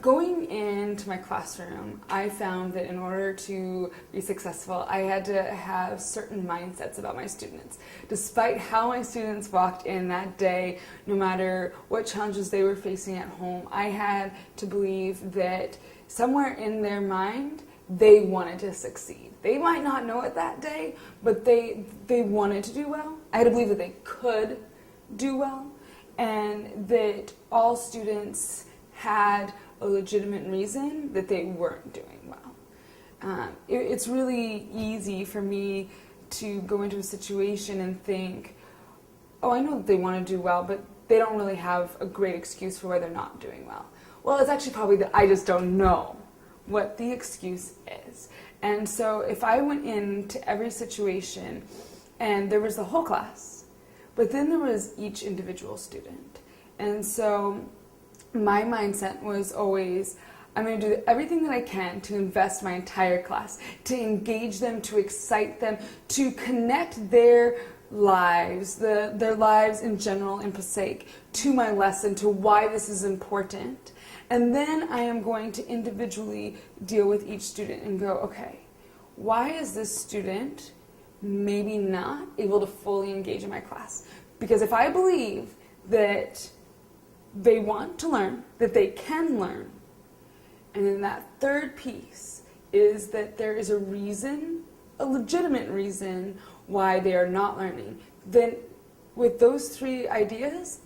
Going into my classroom, I found that in order to be successful, I had to have certain mindsets about my students. Despite how my students walked in that day, no matter what challenges they were facing at home, I had to believe that somewhere in their mind, they wanted to succeed. They might not know it that day, but they wanted to do well. I had to believe that they could do well, and that all students had a legitimate reason that they weren't doing well. It's really easy for me to go into a situation and think, oh, I know that they want to do well, but they don't really have a great excuse for why they're not doing well. Well, it's actually probably that I just don't know what the excuse is. And so if I went into every situation and there was the whole class, but then there was each individual student. And so my mindset was always, I'm going to do everything that I can to invest my entire class, to engage them, to excite them, to connect their lives, their lives in general in Passaic, to my lesson, to why this is important. And then I am going to individually deal with each student and go, okay, why is this student maybe not able to fully engage in my class? Because if I believe that they want to learn, that they can learn, and then that third piece is that there is a reason, a legitimate reason why they are not learning, then with those three ideas,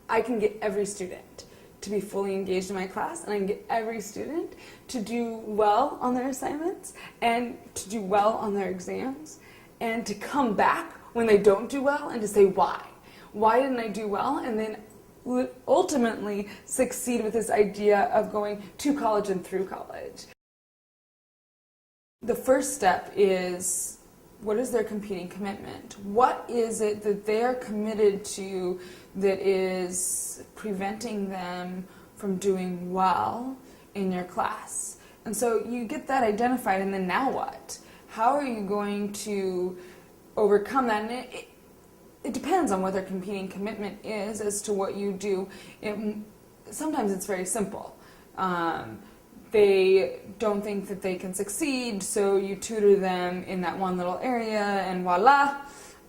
I can get every student to be fully engaged in my class, and I can get every student to do well on their assignments and to do well on their exams, and to come back when they don't do well and to say why. Why didn't I do well? And then ultimately succeed with this idea of going to college and through college. The first step is, what is their competing commitment? What is it that they're committed to that is preventing them from doing well in your class? And so you get that identified, and then now what? How are you going to overcome that? And it depends on what their competing commitment is as to what you do. Sometimes it's very simple. They don't think that they can succeed, so you tutor them in that one little area, and voila,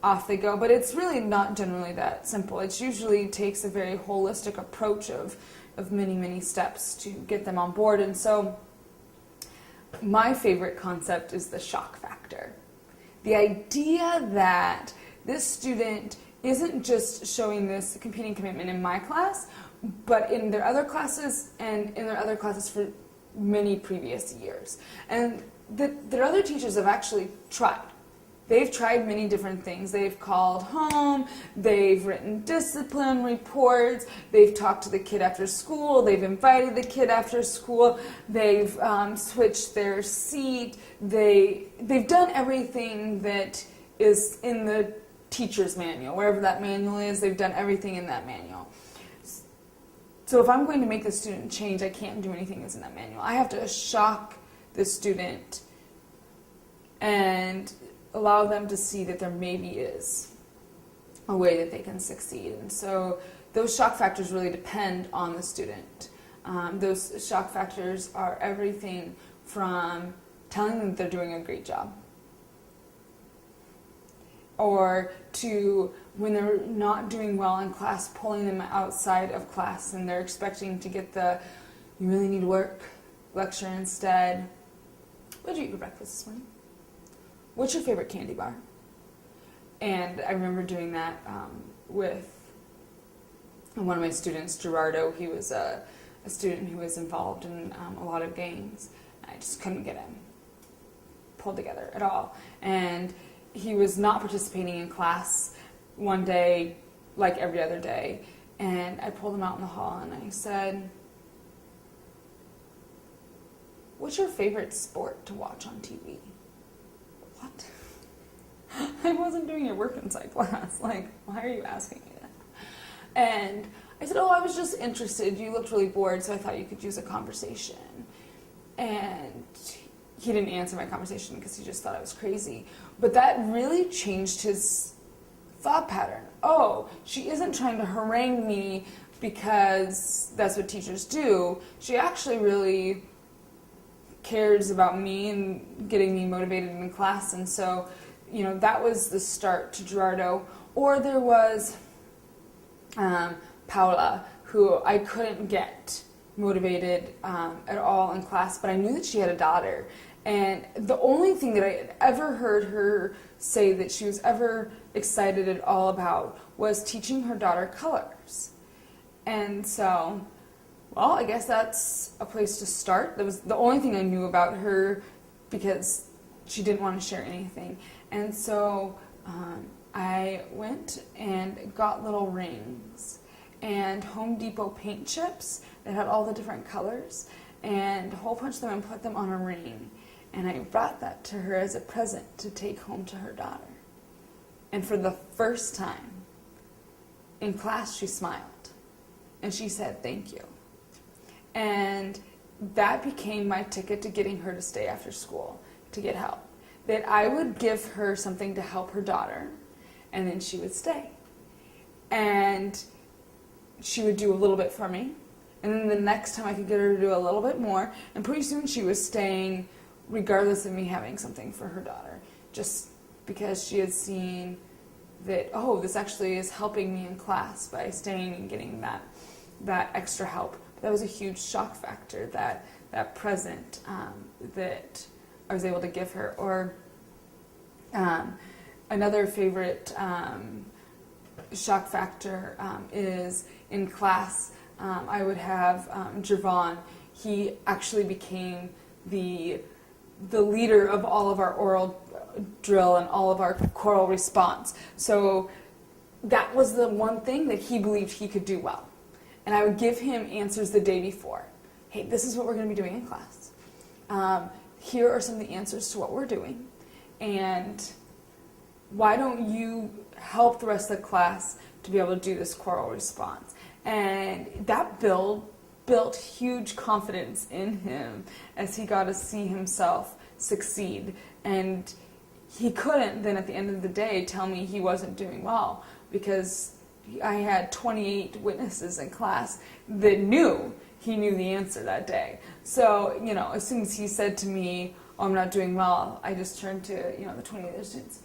off they go. But it's really not generally that simple. It usually takes a very holistic approach of many, many steps to get them on board. And so my favorite concept is the shock factor. The idea that this student isn't just showing this competing commitment in my class, but in their other classes and in their other classes for many previous years. And their other teachers have actually tried. They've tried many different things. They've called home, they've written discipline reports, they've talked to the kid after school, they've invited the kid after school, they've switched their seat, they've done everything that is in the teacher's manual. Wherever that manual is, they've done everything in that manual. So if I'm going to make the student change, I can't do anything that's in that manual. I have to shock the student and allow them to see that there maybe is a way that they can succeed. And so those shock factors really depend on the student. Those shock factors are everything from telling them that they're doing a great job, or to, when they're not doing well in class, pulling them outside of class and they're expecting to get the, you really need to work lecture instead. What did you eat for breakfast this morning? What's your favorite candy bar? And I remember doing that with one of my students, Gerardo. He was a student who was involved in a lot of games. I just couldn't get him pulled together at all. And he was not participating in class one day like every other day. And I pulled him out in the hall and I said, what's your favorite sport to watch on TV? What? I wasn't doing your work inside class. Like, why are you asking me that? And I said, oh, I was just interested. You looked really bored, so I thought you could use a conversation. And he didn't answer my conversation because he just thought I was crazy. But that really changed his thought pattern. Oh, she isn't trying to harangue me because that's what teachers do. She actually really cares about me and getting me motivated in class, and so, that was the start to Gerardo. Or there was Paula, who I couldn't get motivated at all in class, but I knew that she had a daughter. And the only thing that I had ever heard her say that she was ever excited at all about was teaching her daughter colors. And so, well, I guess that's a place to start. That was the only thing I knew about her because she didn't want to share anything. And so I went and got little rings and Home Depot paint chips that had all the different colors, and hole punched them and put them on a ring. And I brought that to her as a present to take home to her daughter. And for the first time in class, she smiled. And she said, "Thank you." And that became my ticket to getting her to stay after school to get help. That I would give her something to help her daughter, and then she would stay. And she would do a little bit for me. And then the next time I could get her to do a little bit more. And pretty soon she was staying regardless of me having something for her daughter. Just because she had seen that, oh, this actually is helping me in class by staying and getting that extra help. But that was a huge shock factor, that present that I was able to give her. Or another favorite shock factor is in class. I would have Javon. He actually became the leader of all of our oral drill and all of our choral response. So that was the one thing that he believed he could do well. And I would give him answers the day before. Hey, this is what we're going to be doing in class. Here are some of the answers to what we're doing. And why don't you help the rest of the class to be able to do this choral response? And that built huge confidence in him as he got to see himself succeed. And he couldn't then at the end of the day tell me he wasn't doing well, because I had 28 witnesses in class that knew he knew the answer that day. So, as soon as he said to me, "Oh, I'm not doing well," I just turned to, the 28 other students.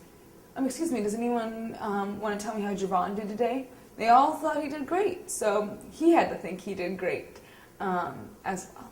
Excuse me, does anyone want to tell me how Javon did today? They all thought he did great, so he had to think he did great as well.